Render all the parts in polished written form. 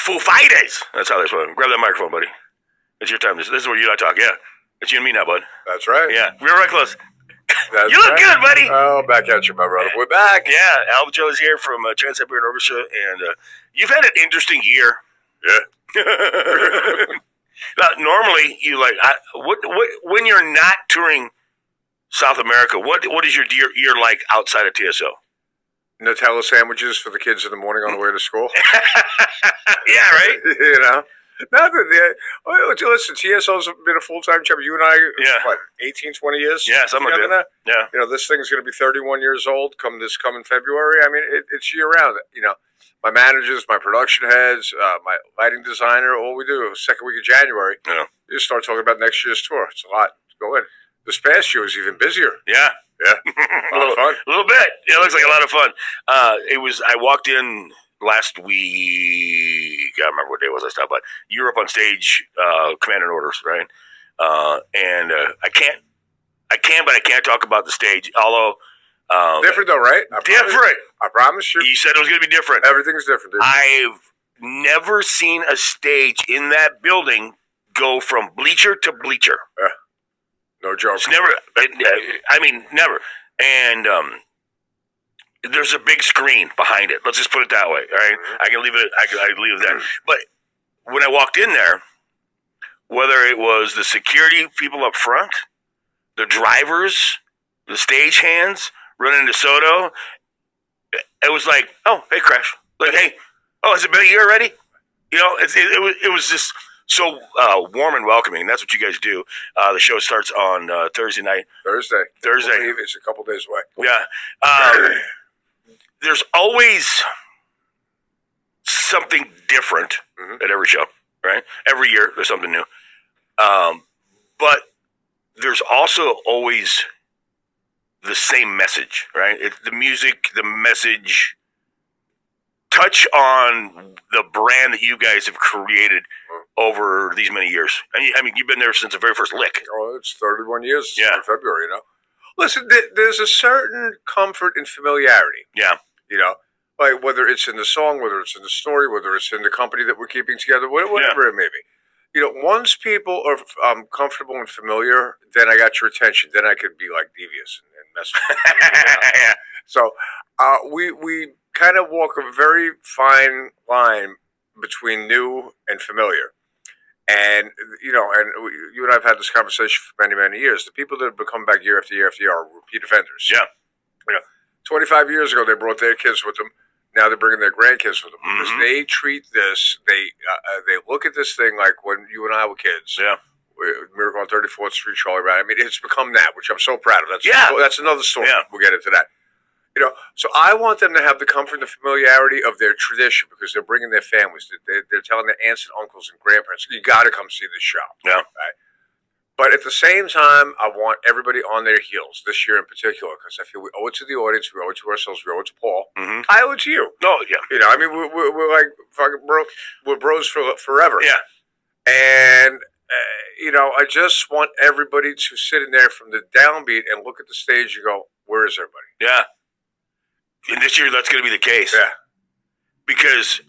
Foo Fighters. That's how they spell it. Grab that microphone, buddy. It's your time. This is where you and I talk. Yeah. It's you and me now, bud. That's right. Yeah. We're right close. That's you look good, buddy. Oh, back at you, my brother. We're back. Yeah. Aljo is here from Trans-Siberian Orchestra, and you've had an interesting year. Yeah. Now, normally, you like what when you're not touring South America, what is your year like outside of TSO? Nutella sandwiches for the kids in the morning on the way to school. Yeah, right. You know, listen, TSO's been a full-time job. You and I, what, 18, 20 years? Yeah, something like that. Yeah. You know, this thing's going to be 31 years old coming February. I mean, it's year-round. You know, my managers, my production heads, my lighting designer, all we do, second week of January, you start talking about next year's tour. It's a lot to go in. This past year was even busier. Yeah. Yeah. A lot of fun. A little bit. Yeah, it looks like a lot of fun. I walked in last week. I don't remember what day it was I stopped by. You were up on stage, Command and Orders, right? And I can't talk about the stage. Although different though, right? I promise you. You said it was going to be different. Everything's different, dude. I've never seen a stage in that building go from bleacher to bleacher. Yeah. No joke. It's never. I mean, never. And there's a big screen behind it. Let's just put it that way. All right, I can leave it. I leave it there. But when I walked in there, whether it was the security people up front, the drivers, the stage hands running DeSoto, it was like, oh, hey, Crash. Like, hey, oh, has it been a year already? You know, it was just so warm and welcoming. That's what you guys do. The show starts on Thursday night. Thursday. It's a couple days away. Yeah. There's always something different at every show, right? Every year there's something new. But there's also always the same message, right? It's the music, the message. Touch on the brand that you guys have created over these many years. I mean, you've been there since the very first lick. Oh, it's 31 years in February, you know. Listen, there's a certain comfort and familiarity. Yeah. You know, like whether it's in the song, whether it's in the story, whether it's in the company that we're keeping together, whatever it may be. You know, once people are comfortable and familiar, then I got your attention. Then I could be like devious and mess with you. Yeah. So we kind of walk a very fine line between new and familiar. And, you know, you and I have had this conversation for many, many years. The people that have become back year after year after year are repeat offenders. Yeah. You know, 25 years ago, they brought their kids with them. Now they're bringing their grandkids with them. Because they treat this, they look at this thing like when you and I were kids. Yeah. Miracle on 34th Street, Charlie Brown. I mean, it's become that, which I'm so proud of. That's another story. Yeah. We'll get into that. You know, so I want them to have the comfort and the familiarity of their tradition because they're bringing their families. They're telling their aunts and uncles and grandparents, you got to come see this show. Yeah. Right? But at the same time, I want everybody on their heels this year in particular because I feel we owe it to the audience, we owe it to ourselves, we owe it to Paul. I owe it to you. Oh, yeah. You know, I mean, we're like fucking bro. We're bros forever. Yeah. And, you know, I just want everybody to sit in there from the downbeat and look at the stage and go, where is everybody? Yeah. And this year, that's going to be the case. Yeah. Because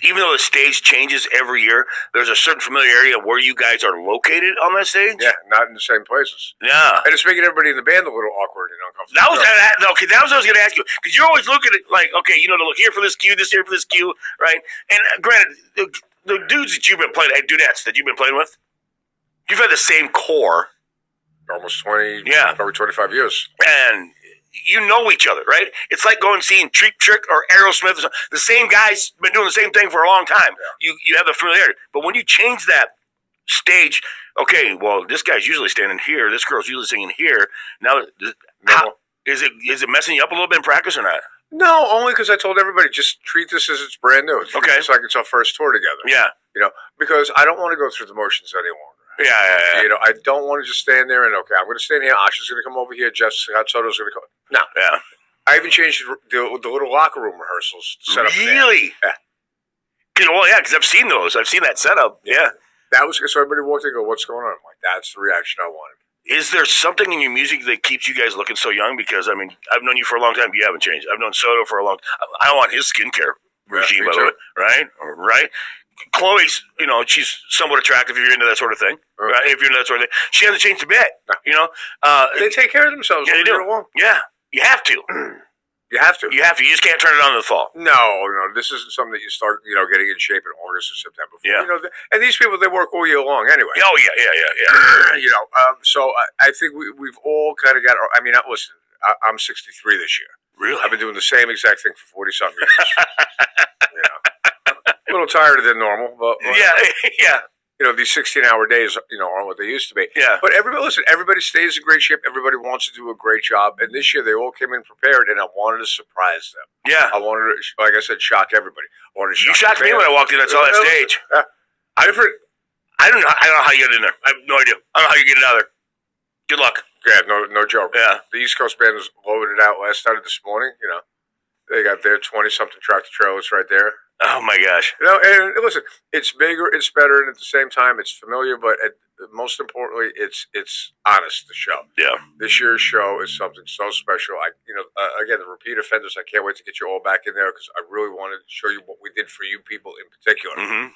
even though the stage changes every year, there's a certain familiarity of where you guys are located on that stage. Yeah, not in the same places. Yeah. And it's making everybody in the band a little awkward and uncomfortable. That was what I was going to ask you. Because you're always looking at, like, okay, you know, to look here for this cue, this here for this cue, right? And granted, the dudes that you've been playing, dudettes that you've been playing with, you've had the same core. Almost 20, probably 25 years. And you know each other, right? It's like going and seeing Cheap Trick or Aerosmith or something. The same guy's been doing the same thing for a long time. Yeah. You have the familiarity. But when you change that stage, okay, well, this guy's usually standing here. This girl's usually singing here. Now, is it messing you up a little bit in practice or not? No, only because I told everybody, just treat this as it's brand new. It's like it's our first tour together. Yeah. You know, because I don't want to go through the motions any longer. Yeah. You know, I don't want to just stand there and, okay, I'm going to stand here. Asha's going to come over here. Jeff Scott Soto's going to come. No. Yeah. I even changed the little locker room rehearsals to set up. Really? Yeah. Well, yeah, because I've seen those. I've seen that setup. Yeah. That was, so everybody walked in and go, what's going on? I'm like, that's the reaction I wanted. Is there something in your music that keeps you guys looking so young? Because, I mean, I've known you for a long time. You haven't changed. I've known Soto for a long time. I want his skincare. regime, me by the too. way, right? Right? Chloe's, she's somewhat attractive if you're into that sort of thing, right? If you're into that sort of thing, she hasn't changed a bit. They take care of themselves. Yeah, they do. Yeah, you have to. You have to. You have to. You just can't turn it on in the fall. No. This isn't something that you start, getting in shape in August or September. Yeah. And these people, they work all year long anyway. Oh yeah. So I think we've all kind of got. I mean, listen, I'm 63 this year. Really? I've been doing the same exact thing for 40 something years. A little tighter than normal, but yeah. These 16-hour days, aren't what they used to be. Yeah. But everybody stays in great shape. Everybody wants to do a great job. And this year, they all came in prepared, and I wanted to surprise them. Yeah. I wanted to, like I said, shock everybody. You shocked me when I walked in. I saw that stage. I don't know how you get in there. I have no idea. I don't know how you get it out of there. Good luck. Yeah, no joke. Yeah. The East Coast band was loaded out last night this morning. They got their 20-something tractor trailers right there. Oh my gosh! And listen, it's bigger, it's better, and at the same time, it's familiar. But most importantly, it's honest. The show, yeah. This year's show is something so special. Again, the repeat offenders. I can't wait to get you all back in there because I really wanted to show you what we did for you people in particular. Mm-hmm.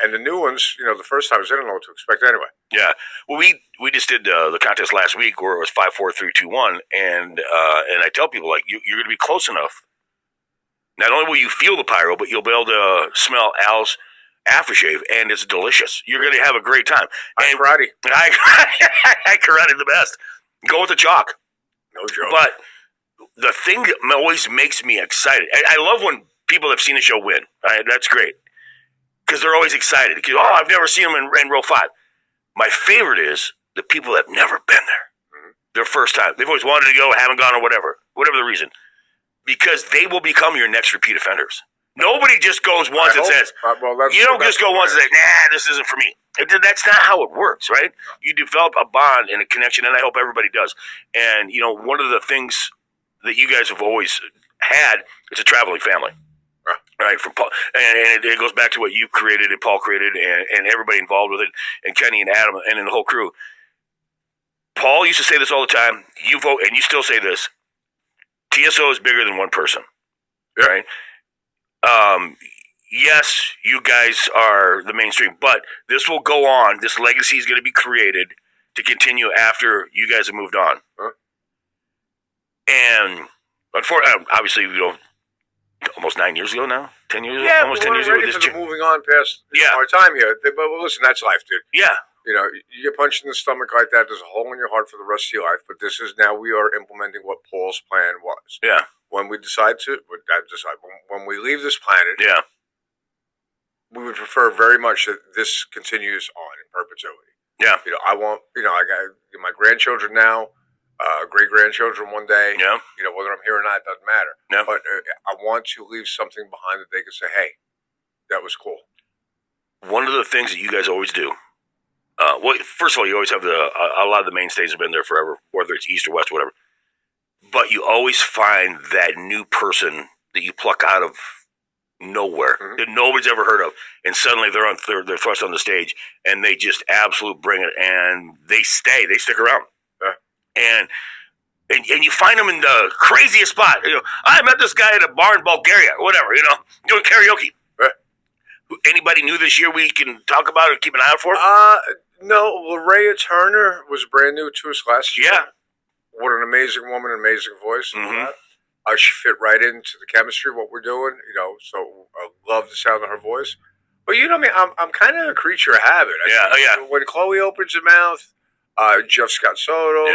And the new ones, the first timers, they don't know what to expect anyway. Yeah. Well, we just did the contest last week where it was 5, 4, 3, 2, 1, and I tell people like you're going to be close enough. Not only will you feel the pyro, but you'll be able to smell Al's aftershave, and it's delicious. You're going to have a great time. And karate. I karate the best. Go with the chalk. No joke. But the thing that always makes me excited, I love when people have seen a show win. Right? That's great. Because they're always excited. Because, I've never seen them in row 5. My favorite is the people that have never been there. Mm-hmm. Their first time. They've always wanted to go, haven't gone, or whatever the reason. Because they will become your next repeat offenders. Nobody just goes once and says, you don't just go once and say, nah, this isn't for me. That's not how it works, right? You develop a bond and a connection, and I hope everybody does. And, one of the things that you guys have always had is a traveling family. Right, from Paul, and it goes back to what you created and Paul created and everybody involved with it, and Kenny and Adam and the whole crew. Paul used to say this all the time. You vote, and you still say this. TSO is bigger than one person, right? Yes, you guys are the mainstream, but this will go on. This legacy is going to be created to continue after you guys have moved on. And unfortunately, obviously, almost 9 years ago now, 10 years ago, almost 10 years ago. Moving on past our time here. But listen, that's life, dude. Yeah. You get punched in the stomach like that, there's a hole in your heart for the rest of your life. But this is now we are implementing what Paul's plan was. Yeah. When we when we leave this planet, we would prefer very much that this continues on in perpetuity. Yeah. I want, I got my grandchildren now, great grandchildren one day. Yeah. Whether I'm here or not, it doesn't matter. Yeah. But I want to leave something behind that they can say, hey, that was cool. One of the things that you guys always do. Well, first of all, you always have a lot of the mainstays have been there forever, whether it's east or west or whatever. But you always find that new person that you pluck out of nowhere that nobody's ever heard of, and suddenly they're thrust on the stage, and they just absolute bring it, and they stick around, and you find them in the craziest spot. I met this guy at a bar in Bulgaria, or whatever, doing karaoke. Anybody new this year we can talk about or keep an eye out for? No, Larea Turner was brand new to us last year. Yeah. What an amazing woman, amazing voice. Mm-hmm. She fit right into the chemistry of what we're doing, so I love the sound of her voice. But I'm kind of a creature of habit. When Chloe opens her mouth, Jeff Scott Soto,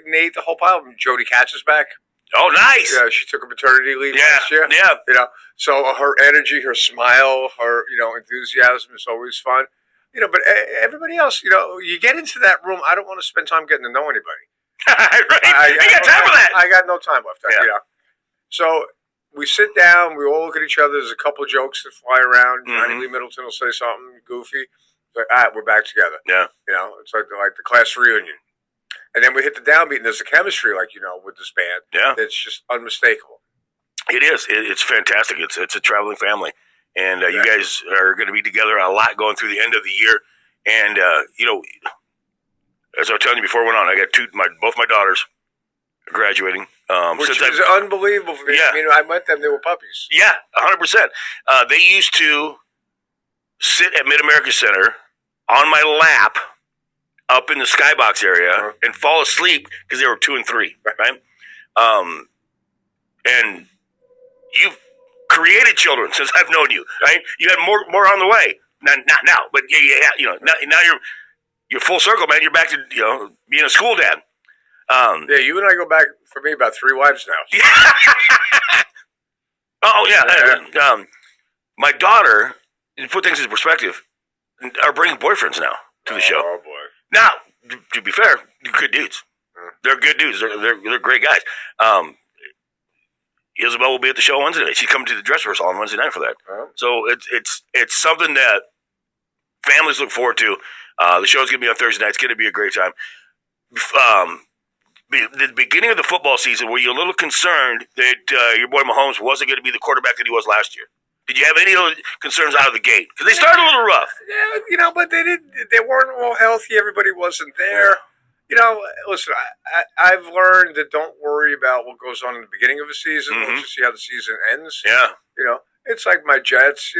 Nate, the whole pile. Jody Katz is back. Oh, nice. Yeah, she took a maternity leave last year. Yeah. So her energy, her smile, her, enthusiasm is always fun. But everybody else, you get into that room. I don't want to spend time getting to know anybody. Right? You got time for that. I got no time left. So we sit down. We all look at each other. There's a couple of jokes that fly around. Johnny Lee Middleton will say something goofy. It's like, all right, we're back together. Yeah. It's like the class reunion. And then we hit the downbeat, and there's a chemistry, with this band. Yeah. It's just unmistakable. It is. It's fantastic. It's a traveling family. And you guys are going to be together a lot going through the end of the year. And, as I was telling you before I went on, I got both my daughters graduating. Which since is unbelievable for me. Yeah. I mean, I met them; they were puppies. Yeah, 100%. They used to sit at Mid America Center on my lap up in the skybox area and fall asleep because they were 2 and 3, right? And you've created children since I've known you, right? You had more on the way. Not now, but yeah, now you're full circle, man. You're back to being a school dad. Yeah, you and I go back for me about 3 wives now. Oh yeah. My daughter, to put things in perspective, are bringing boyfriends now to the show. Oh boy. Now, to be fair, they're good dudes. They're good dudes. They're great guys. Isabel will be at the show Wednesday night. She's coming to the dress rehearsal on Wednesday night for that. So it's something that families look forward to. The show's going to be on Thursday night. It's going to be a great time. The beginning of the football season, were you a little concerned that your boy Mahomes wasn't going to be the quarterback that he was last year? Did you have any of those concerns out of the gate? Because they started a little rough. Yeah, but they didn't. They weren't all healthy. Everybody wasn't there. Listen, I've learned that don't worry about what goes on in the beginning of a season. Let's just see how the season ends. Yeah. It's like my Jets.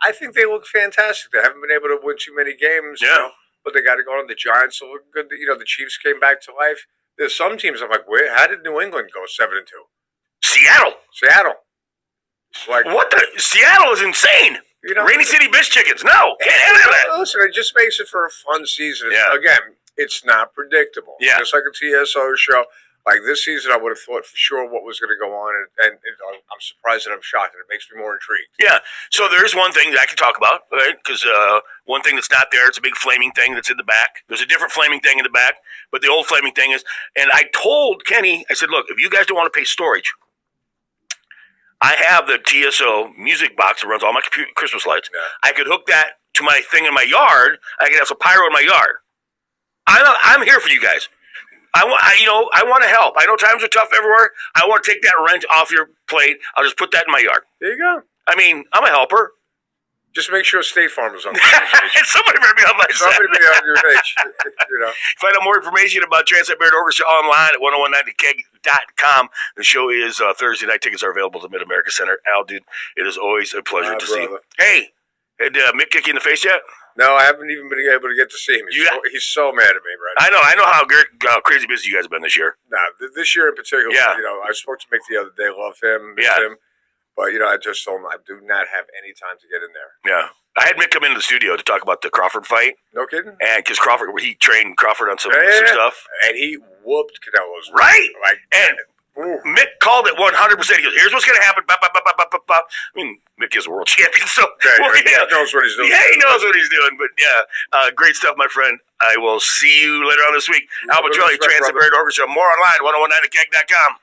I think they look fantastic. They haven't been able to win too many games. Yeah. But they got to go on. The Giants are looking good. The Chiefs came back to life. There's some teams I'm like, where? How did New England go 7-2? Seattle. Like what the? Seattle is insane. Rainy City Bitch Chickens. No, can't handle that. Listen, it just makes it for a fun season. Yeah. Again, it's not predictable. Yeah. Just like a TSO show. Like this season, I would have thought for sure what was going to go on, and I'm surprised and I'm shocked, and it makes me more intrigued. Yeah. So there's one thing that I can talk about, right? Because one thing that's not there, it's a big flaming thing that's in the back. There's a different flaming thing in the back, but the old flaming thing is, and I told Kenny, I said, look, if you guys don't want to pay storage, I have the TSO music box that runs all my Christmas lights. Yeah. I could hook that to my thing in my yard. I could have some pyro in my yard. I'm here for you guys. I want to help. I know times are tough everywhere. I want to take that rent off your plate. I'll just put that in my yard. There you go. I mean, I'm a helper. Just make sure State Farm is on the page. Somebody better be on my side. Somebody be on your page. Find out more information about Transit Barrett Orchestra online at 1019thekeg.com. The show is Thursday night. Tickets are available at Mid-America Center. Al, dude, it is always a pleasure to see you. Hey, had Mick kick you in the face yet? No, I haven't even been able to get to see him. He's so mad at me right now. I know how crazy busy you guys have been this year. This year in particular, yeah. I spoke to Mick the other day, love him, miss him. But, I just told him I do not have any time to get in there. Yeah. I had Mick come into the studio to talk about the Crawford fight. No kidding? And because he trained Crawford on some stuff. And he whooped Canelo's. Right. Mick called it 100%. He goes, here's what's going to happen. Bop, bop, bop, bop, bop, bop. I mean, Mick is a world champion, so he knows what he's doing. Yeah, he knows what he's doing. But yeah, great stuff, my friend. I will see you later on this week. Al Pitrelli, Transit Barrett Orchestra. More online, 1019thekeg.com.